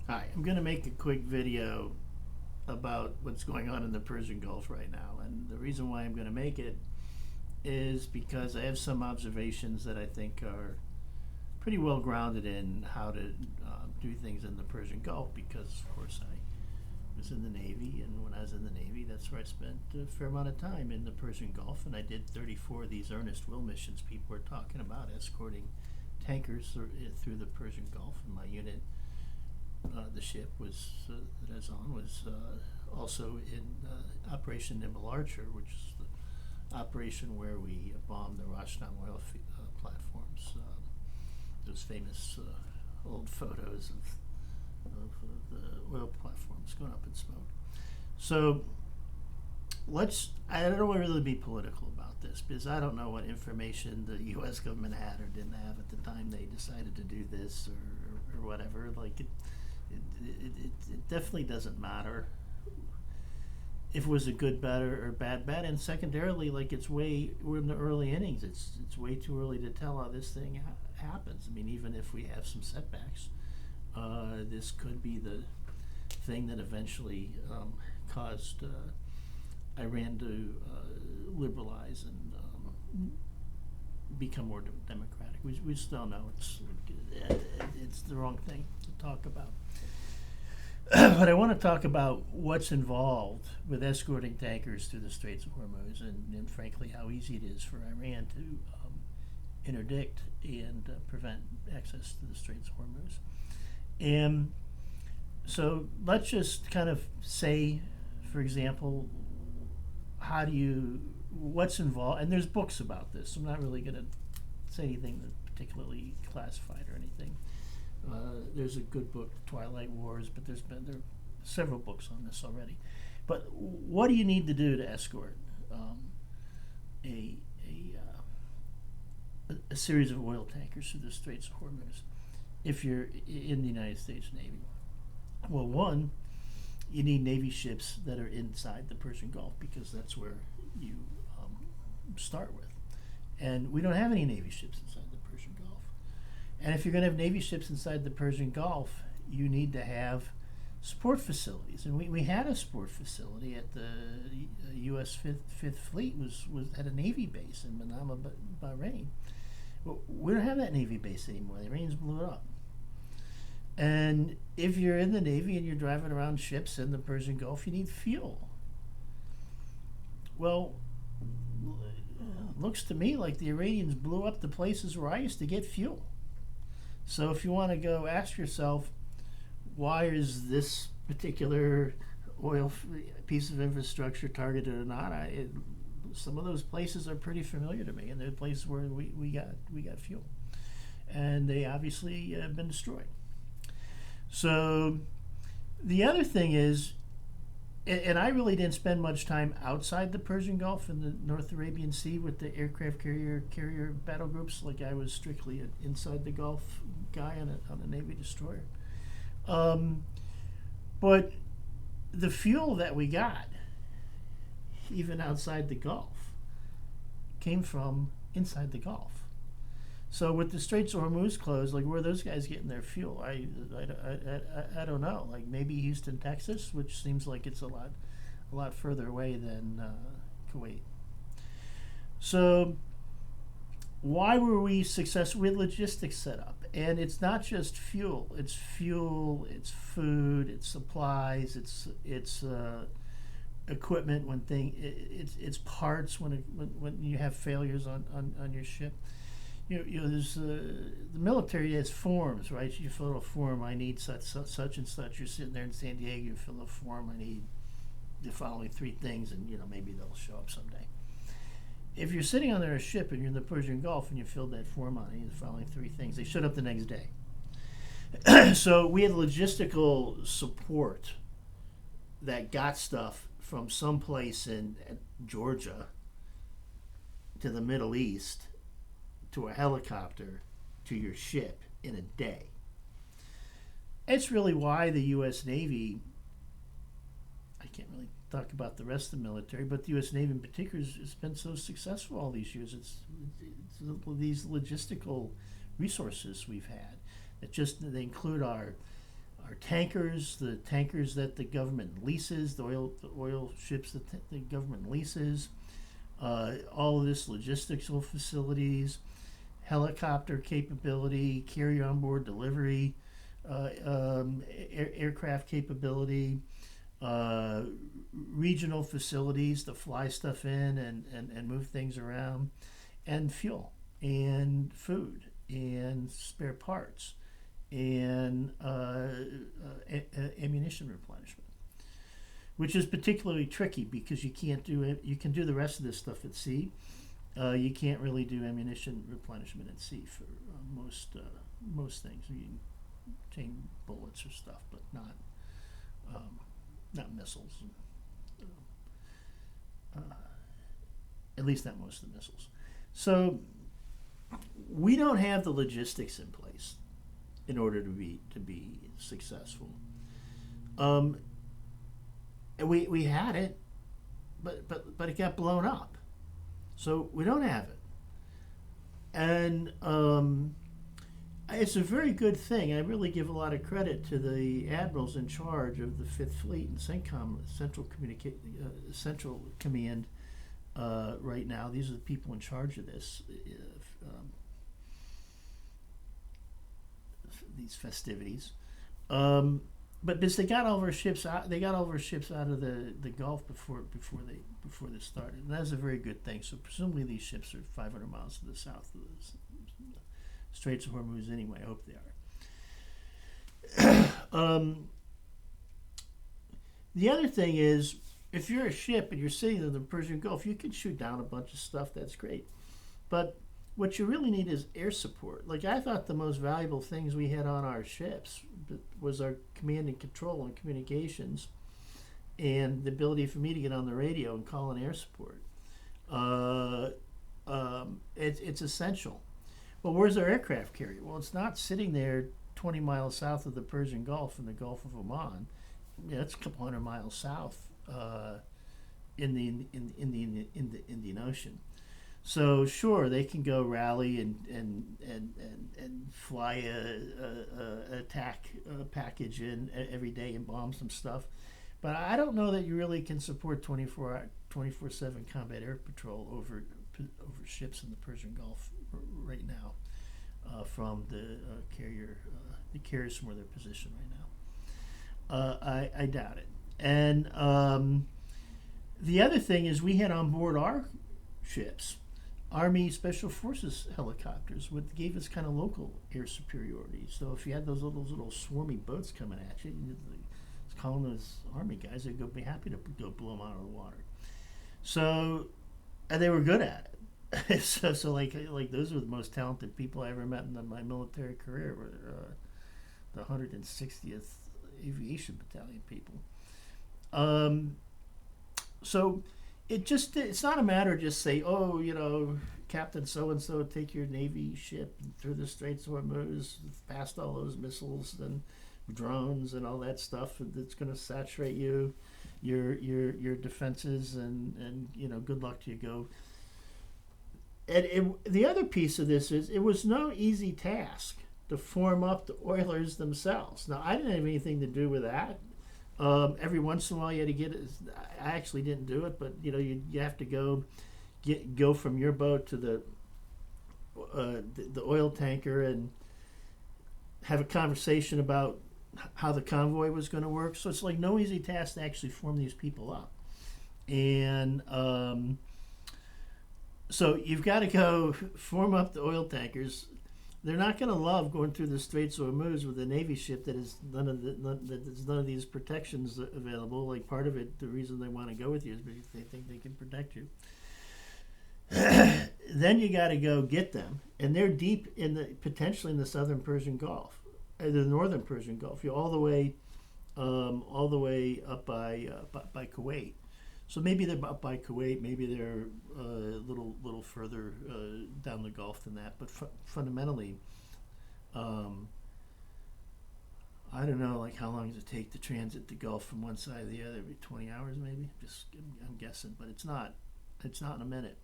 Hi, I'm going to make a quick video about what's going on in the Persian Gulf right now. And the reason why I'm going to make it is because I have some observations that I think are pretty well grounded in how to do things in the Persian Gulf because, of course, I was in the Navy, and when I was in the Navy, that's where I spent a fair amount of time in the Persian Gulf, and I did 34 of these earnest will missions people were talking about, escorting tankers through the Persian Gulf, and my unit the ship was that I was on was also in Operation Nimble Archer, which is the operation where we bombed the Rashtam oil platforms. Those famous old photos of the oil platforms going up in smoke. So I don't want to really be political about this because I don't know what information the U.S. government had or didn't have at the time they decided to do this or whatever. It definitely doesn't matter if it was a good bet or bad bet. And secondarily, we're in the early innings. It's way too early to tell how this thing happens. I mean, even if we have some setbacks, this could be the thing that eventually caused Iran to liberalize and become more democratic. We still know it's the wrong thing to talk about. But I want to talk about what's involved with escorting tankers through the Straits of Hormuz, and frankly, how easy it is for Iran to interdict and prevent access to the Straits of Hormuz. And so let's just kind of say, for example, what's involved, and there's books about this. So I'm not really going to say anything that's particularly classified or anything. There's a good book, Twilight Wars, but there are several books on this already. But what do you need to do to escort a series of oil tankers through the Straits of Hormuz if you're in the United States Navy? Well, one, you need Navy ships that are inside the Persian Gulf because that's where you start with. And we don't have any Navy ships inside the Persian Gulf. And if you're going to have Navy ships inside the Persian Gulf, you need to have support facilities. And we had a support facility at the U.S. Fifth Fleet was at a Navy base in Manama, Bahrain. Well, we don't have that Navy base anymore. The Iranians blew it up. And if you're in the Navy and you're driving around ships in the Persian Gulf, you need fuel. Well, looks to me like the Iranians blew up the places where I used to get fuel. So if you want to go ask yourself, why is this particular oil piece of infrastructure targeted or not? Some of those places are pretty familiar to me, and they're places where we got fuel, and they obviously have been destroyed. So the other thing is, and I really didn't spend much time outside the Persian Gulf in the North Arabian Sea with the aircraft carrier battle groups. Like I was strictly an inside the Gulf guy on a Navy destroyer. But the fuel that we got, even outside the Gulf, came from inside the Gulf. So with the Straits of Hormuz closed, like where are those guys getting their fuel? I don't know. Like maybe Houston, Texas, which seems like it's a lot further away than Kuwait. So why were we successful? We had logistics set up, and it's not just fuel. It's it's food, it's supplies, it's equipment it's parts when you have failures on your ship. There's the military has forms, right? You fill out a form. I need such and such. You're sitting there in San Diego. You fill a form. I need the following three things, and maybe they'll show up someday. If you're sitting on a ship and you're in the Persian Gulf and you filled that form out, I need the following three things. They showed up the next day. So we had logistical support that got stuff from someplace in Georgia to the Middle East to a helicopter to your ship in a day. It's really why the U.S. Navy, I can't really talk about the rest of the military, but the U.S. Navy in particular has been so successful all these years. It's these logistical resources we've had that they include our our tankers, the tankers that the government leases, the oil ships that the government leases, all of this logistical facilities, helicopter capability, carry on board delivery, aircraft capability, uh, regional facilities to fly stuff in and move things around, and fuel and food and spare parts and ammunition replenishment, which is particularly tricky because you can't do it. You can do the rest of this stuff at sea. You can't really do ammunition replenishment at sea for most things. You can change bullets or stuff, but not missiles. At least not most of the missiles. So we don't have the logistics in place in order to be successful. And we had it, but it got blown up. So we don't have it, and it's a very good thing. I really give a lot of credit to the admirals in charge of the Fifth Fleet and CENTCOM, Central Command. Right now, these are the people in charge of this. These festivities, but because they got all of our ships out of the Gulf before this started, and that's a very good thing. So presumably these ships are 500 miles to the south of the Straits of Hormuz anyway. I hope they are. The other thing is, if you're a ship and you're sitting in the Persian Gulf, you can shoot down a bunch of stuff. That's great, but what you really need is air support. Like, I thought the most valuable things we had on our ships was our command and control and communications, and the ability for me to get on the radio and call in air support. It's essential. Well, where's our aircraft carrier? Well, it's not sitting there 20 miles south of the Persian Gulf in the Gulf of Oman. Yeah, it's a couple hundred miles south in the Indian Ocean. So sure, they can go rally and fly a attack package in every day and bomb some stuff, but I don't know that you really can support 24/7 combat air patrol over ships in the Persian Gulf right now from the carrier. The carriers from where they're positioned right now. I doubt it. And the other thing is, we had on board our ships Army Special Forces helicopters, which gave us kind of local air superiority. So if you had those little swarmy boats coming at you, just calling those Army guys, they'd be happy to go blow them out of the water. So, and they were good at it. so like those were the most talented people I ever met in my military career. Were the 160th Aviation Battalion people. So it's not a matter of just say, oh, Captain so-and-so, take your Navy ship through the Straits of Hormuz, past all those missiles and drones and all that stuff that's going to saturate your defenses, and good luck to you. Go. And the other piece of this is, it was no easy task to form up the oilers themselves. Now, I didn't have anything to do with that. Every once in a while you had to get it. I actually didn't do it, but you have to go from your boat to the oil tanker and have a conversation about how the convoy was going to work. So it's like no easy task to actually form these people up. And so you've got to go form up the oil tankers. They're not going to love going through the Straits of Hormuz with a Navy ship that is none of these protections available. Like, part of it, the reason they want to go with you is because they think they can protect you. Then you got to go get them, and they're deep potentially in the southern Persian Gulf, the northern Persian Gulf. You're all the way up by Kuwait. So maybe they're up by Kuwait, maybe they're a little further down the Gulf than that. But fundamentally, I don't know, like, how long does it take to transit the Gulf from one side to the other? Maybe 20 hours, maybe. I'm guessing, but it's not in a minute.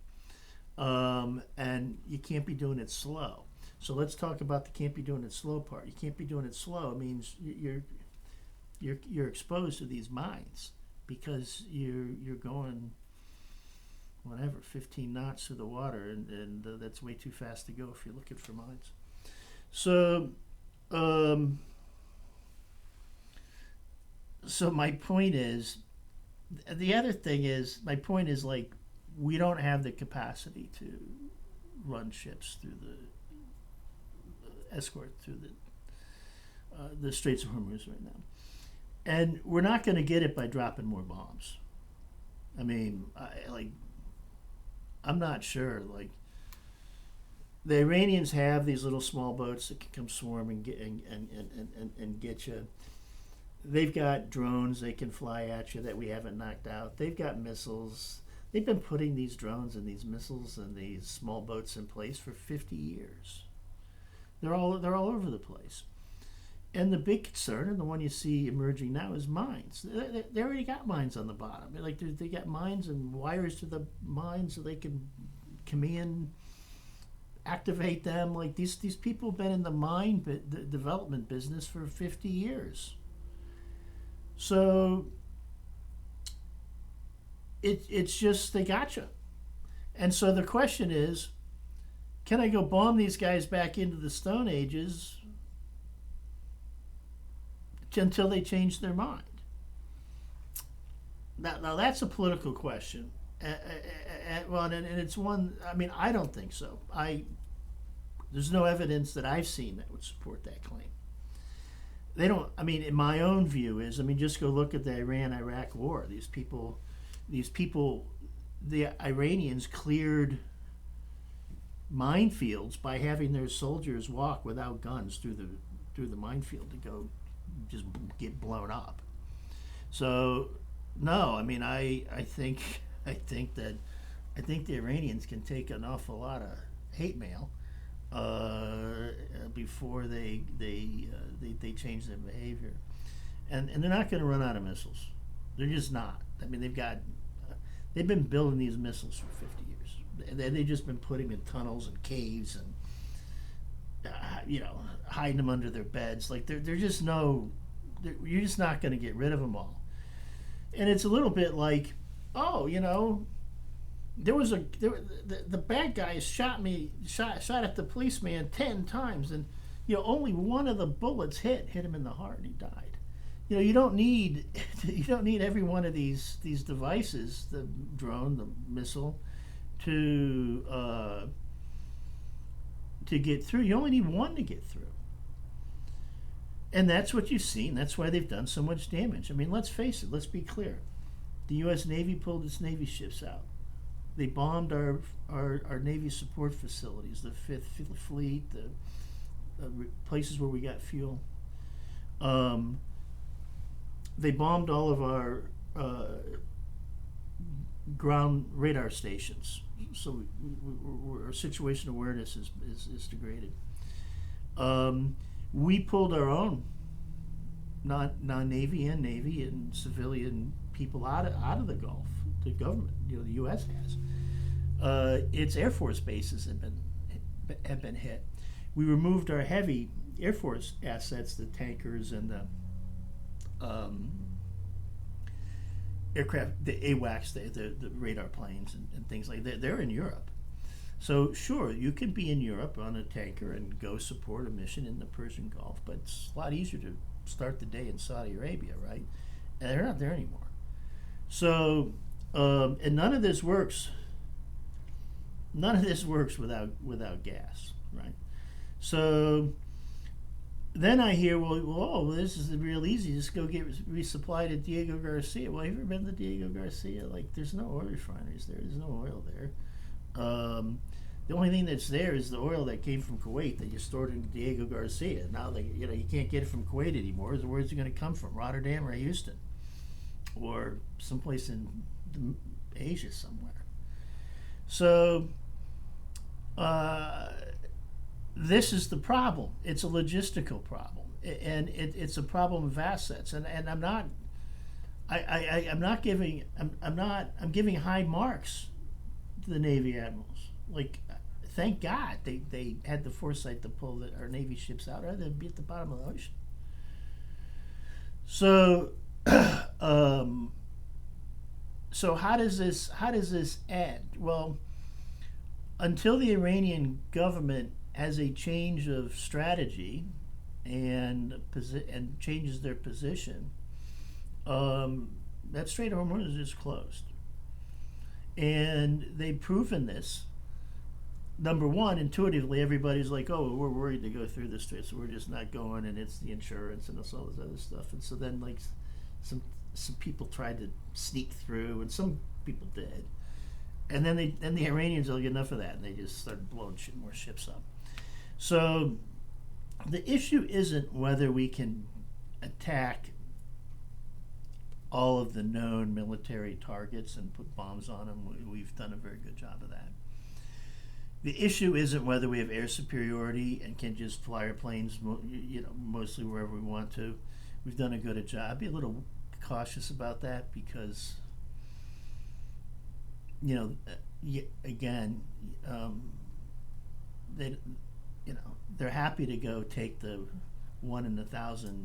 And you can't be doing it slow. So let's talk about the can't be doing it slow part. You can't be doing it slow. It means you're exposed to these mines because you're going whatever 15 knots through the water, and that's way too fast to go if you're looking for mines. So so my point is, the other thing is, my point is, like, we don't have the capacity to run ships through the escort through the Straits of Hormuz right now, and we're not going to get it by dropping more bombs. I mean, I'm not sure. Like, the Iranians have these little small boats that can come swarm and get you. They've got drones they can fly at you that we haven't knocked out. They've got missiles. They've been putting these drones and these missiles and these small boats in place for 50 years. They're all over the place. And the big concern, and the one you see emerging now, is mines. They already got mines on the bottom. Like, they got mines and wires to the mines so they can come in, activate them. Like, these people have been in the mine development business for 50 years. So it's just, they gotcha. And so the question is, can I go bomb these guys back into the Stone Ages until they change their mind? Now that's a political question. Well, and it's one, I mean, I don't think so. There's no evidence that I've seen that would support that claim. They don't, I mean, in my own view is, I mean, just go look at the Iran-Iraq war. These people, the Iranians cleared minefields by having their soldiers walk without guns through the minefield to go just get blown up. So no, I mean, I think the Iranians can take an awful lot of hate mail before they change their behavior, and they're not going to run out of missiles. They're just not. I mean, they've been building these missiles for 50 years. They've just been putting them in tunnels and caves and hiding them under their beds. Like, they're just you're just not going to get rid of them all. And it's a little bit like, the bad guys shot at the policeman 10 times, and only one of the bullets hit him in the heart, and he died. You don't need every one of these devices, the drone, the missile, to get through. You only need one to get through. And that's what you've seen. That's why they've done so much damage. I mean, let's face it. Let's be clear. The U.S. Navy pulled its Navy ships out. They bombed our Navy support facilities, the Fifth Fleet, the places where we got fuel. They bombed all of our ground radar stations, so our situation awareness is degraded. We pulled our own non-Navy and Navy and civilian people out of the Gulf. The government, the U.S. has. Its Air Force bases have been hit. We removed our heavy Air Force assets, the tankers and the aircraft, the AWACS, the radar planes and things like that. They're in Europe. So sure, you can be in Europe on a tanker and go support a mission in the Persian Gulf, but it's a lot easier to start the day in Saudi Arabia, right? And they're not there anymore. So, and none of this works without gas, right? So then I hear, well, this is real easy. Just go get resupplied at Diego Garcia. Well, have you ever been to Diego Garcia? Like, there's no oil refineries there. There's no oil there. The only thing that's there is the oil that came from Kuwait that you stored in Diego Garcia. Now you can't get it from Kuwait anymore. So where's it going to come from? Rotterdam or Houston, or someplace in Asia somewhere. So this is the problem. It's a logistical problem, and it's a problem of assets. And I'm not. I'm giving high marks to the Navy admirals. Like, thank God they had the foresight to pull our Navy ships out, rather than be at the bottom of the ocean. So, um, so how does this end? Well, until the Iranian government has a change of strategy and changes their position, um, that Strait of Hormuz is closed, and they've proven this. Number one, intuitively, everybody's like, "Oh, we're worried to go through the strait, so we're just not going." And it's the insurance and it's all this other stuff. And so then, like, some some people tried to sneak through, and some people did. And then the Iranians will get enough of that, and they just started blowing more ships up. So the issue isn't whether we can attack all of the known military targets and put bombs on them. We've done a very good job of that. The issue isn't whether we have air superiority and can just fly our planes, mostly wherever we want to. We've done a good job. Be a little cautious about that because, you know, again, they, they're happy to go take the 1 in 1,000